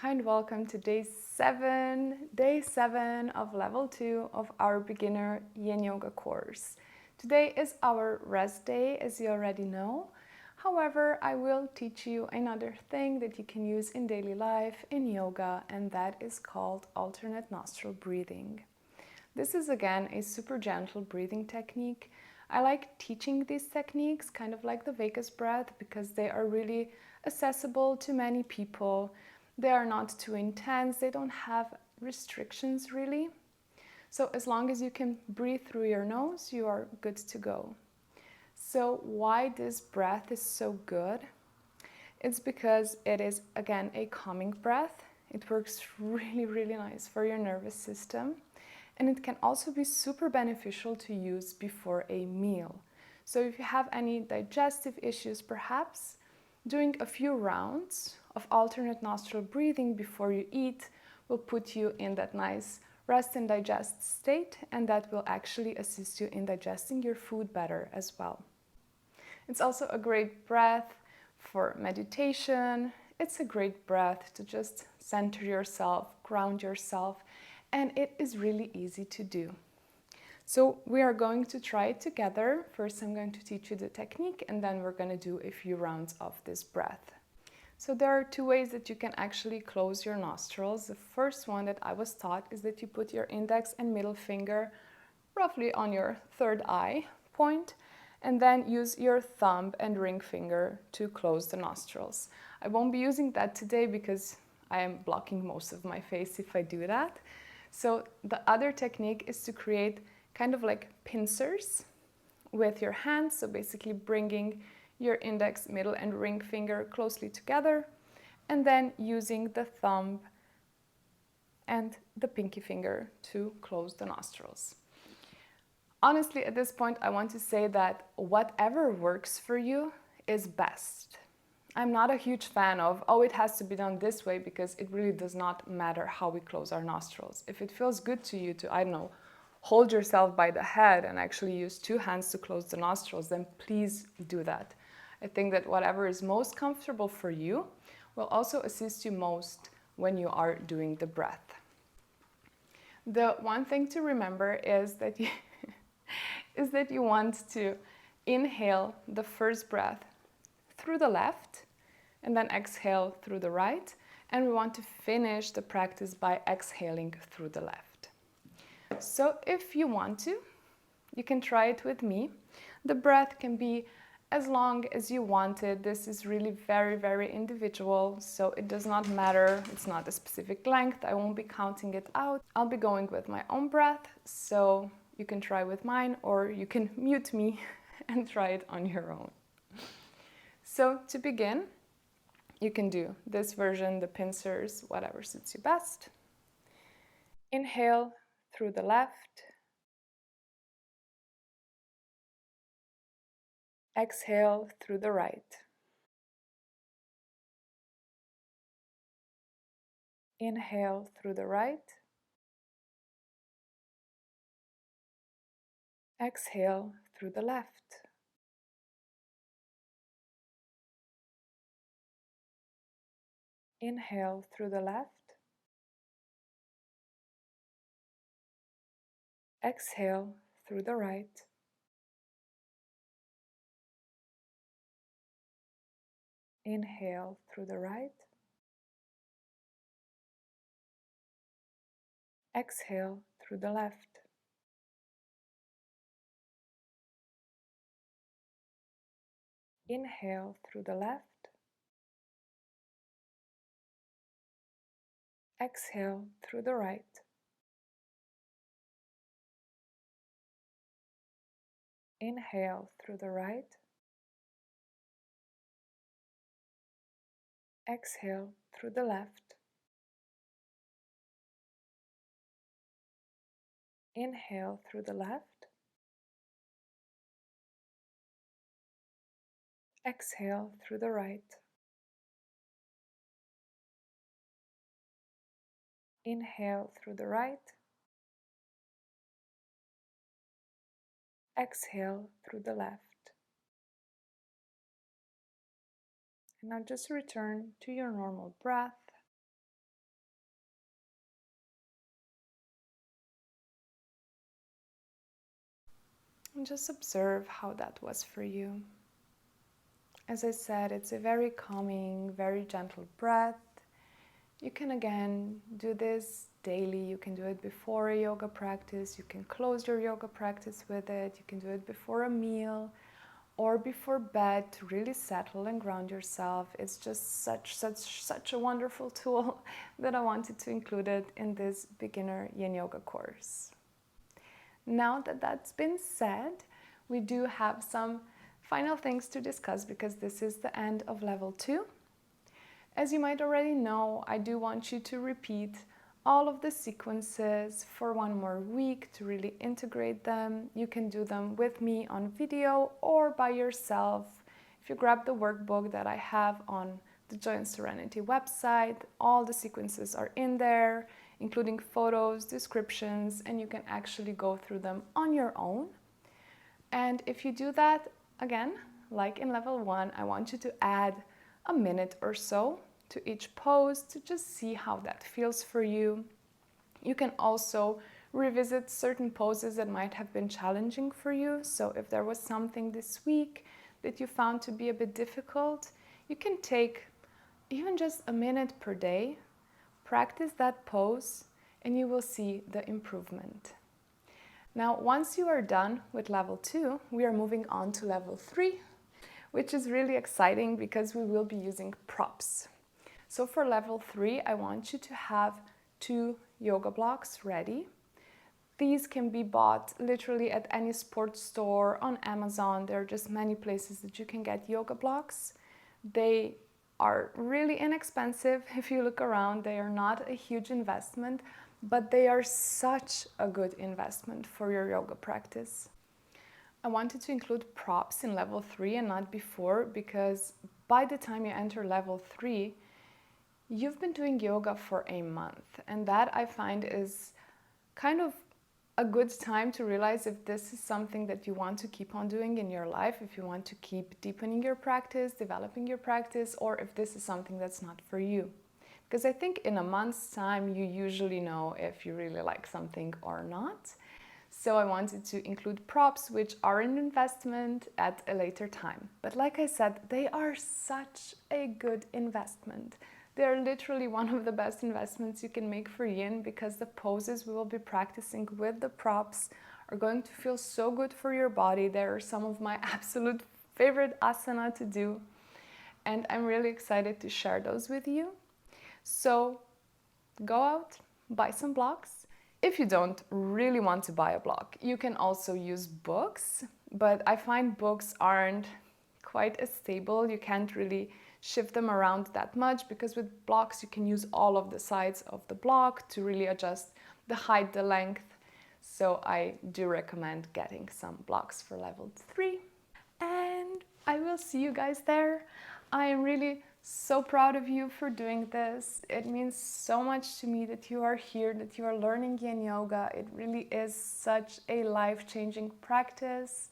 Hi and welcome to day seven of level 2 of our Beginner Yin Yoga course. Today is our rest day, as you already know. However, I will teach you another thing that you can use in daily life in yoga, and that is called alternate nostril breathing. This is again a super gentle breathing technique. I like teaching these techniques, kind of like the Vegas breath, because they are really accessible to many people. They are not too intense, they don't have restrictions really. So as long as you can breathe through your nose, you are good to go. So why this breath is so good? It's because it is again a calming breath. It works really nice for your nervous system, and it can also be super beneficial to use before a meal. So if you have any digestive issues, perhaps doing a few rounds of alternate nostril breathing before you eat will put you in that nice rest and digest state, and that will actually assist you in digesting your food better as well. It's also a great breath for meditation. It's a great breath to just center yourself, ground yourself, and it is really easy to do. So we are going to try it together. First, I'm going to teach you the technique, and then we're going to do a few rounds of this breath. So there are two ways that you can actually close your nostrils. The first one that I was taught is that you put your index and middle finger roughly on your third eye point, and then use your thumb and ring finger to close the nostrils. I won't be using that today because I am blocking most of my face if I do that. So the other technique is to create kind of like pincers with your hands, so basically bringing your index, middle, and ring finger closely together, and then using the thumb and the pinky finger to close the nostrils. Honestly, at this point, I want to say that whatever works for you is best. I'm not a huge fan of, oh, it has to be done this way, because it really does not matter how we close our nostrils. If it feels good to you to, I don't know, hold yourself by the head and actually use two hands to close the nostrils, then please do that. I think that whatever is most comfortable for you will also assist you most when you are doing the breath. The one thing to remember is that you want to inhale the first breath through the left and then exhale through the right, and we want to finish the practice by exhaling through the left. So if you want to, you can try it with me. The breath can be as long as you want it. This is really very individual, so it does not matter. It's not a specific length. I won't be counting it out. I'll be going with my own breath, so you can try with mine, or you can mute me and try it on your own. So to begin, you can do this version, the pincers, whatever suits you best. Inhale through the left. Exhale through the right. Inhale through the right. Exhale through the left. Inhale through the left. Exhale through the right. Inhale through the right. Exhale through the left. Inhale through the left. Exhale through the right. Inhale through the right. Exhale through the left. Inhale through the left. Exhale through the right. Inhale through the right. Exhale through the left. And now just return to your normal breath. And just observe how that was for you. As I said, it's a very calming, very gentle breath. You can again do this daily. You can do it before a yoga practice. You can close your yoga practice with it. You can do it before a meal or before bed to really settle and ground yourself. It's just such a wonderful tool that I wanted to include it in this Beginner Yin Yoga course. Now that that's been said, we do have some final things to discuss because this is the end of level 2. As you might already know, I do want you to repeat all of the sequences for one more week to really integrate them. You can do them with me on video or by yourself. If you grab the workbook that I have on the Joy and Serenity website, all the sequences are in there, including photos, descriptions, and you can actually go through them on your own. And if you do that, again, like in level 1, I want you to add a minute or so to each pose to just see how that feels for you. You can also revisit certain poses that might have been challenging for you. So if there was something this week that you found to be a bit difficult, you can take even just a minute per day, practice that pose, and you will see the improvement. Now, once you are done with level 2, we are moving on to level 3, which is really exciting because we will be using props. So for level 3, I want you to have 2 yoga blocks ready. These can be bought literally at any sports store, on Amazon. There are just many places that you can get yoga blocks. They are really inexpensive. If you look around, they are not a huge investment, but they are such a good investment for your yoga practice. I wanted to include props in level 3 and not before, because by the time you enter level 3, you've been doing yoga for a month, and that I find is kind of a good time to realize if this is something that you want to keep on doing in your life, if you want to keep deepening your practice, developing your practice, or if this is something that's not for you. Because I think in a month's time, you usually know if you really like something or not. So I wanted to include props, which are an investment at a later time. But like I said, they are such a good investment. They are literally one of the best investments you can make for yin, because the poses we will be practicing with the props are going to feel so good for your body. They are some of my absolute favorite asana to do, and I'm really excited to share those with you. So go out, buy some blocks. If you don't really want to buy a block, you can also use books, but I find books aren't quite as stable. You can't really shift them around that much, because with blocks you can use all of the sides of the block to really adjust the height, the length. So I do recommend getting some blocks for level 3. And I will see you guys there. I am really so proud of you for doing this. It means so much to me that you are here, that you are learning yin yoga. It really is such a life-changing practice.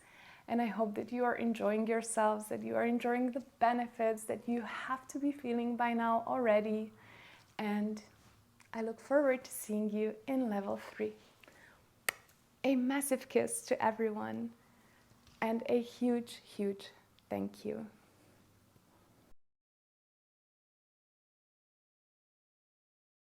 And I hope that you are enjoying yourselves, that you are enjoying the benefits that you have to be feeling by now already. And I look forward to seeing you in level 3. A massive kiss to everyone, and a huge, huge thank you.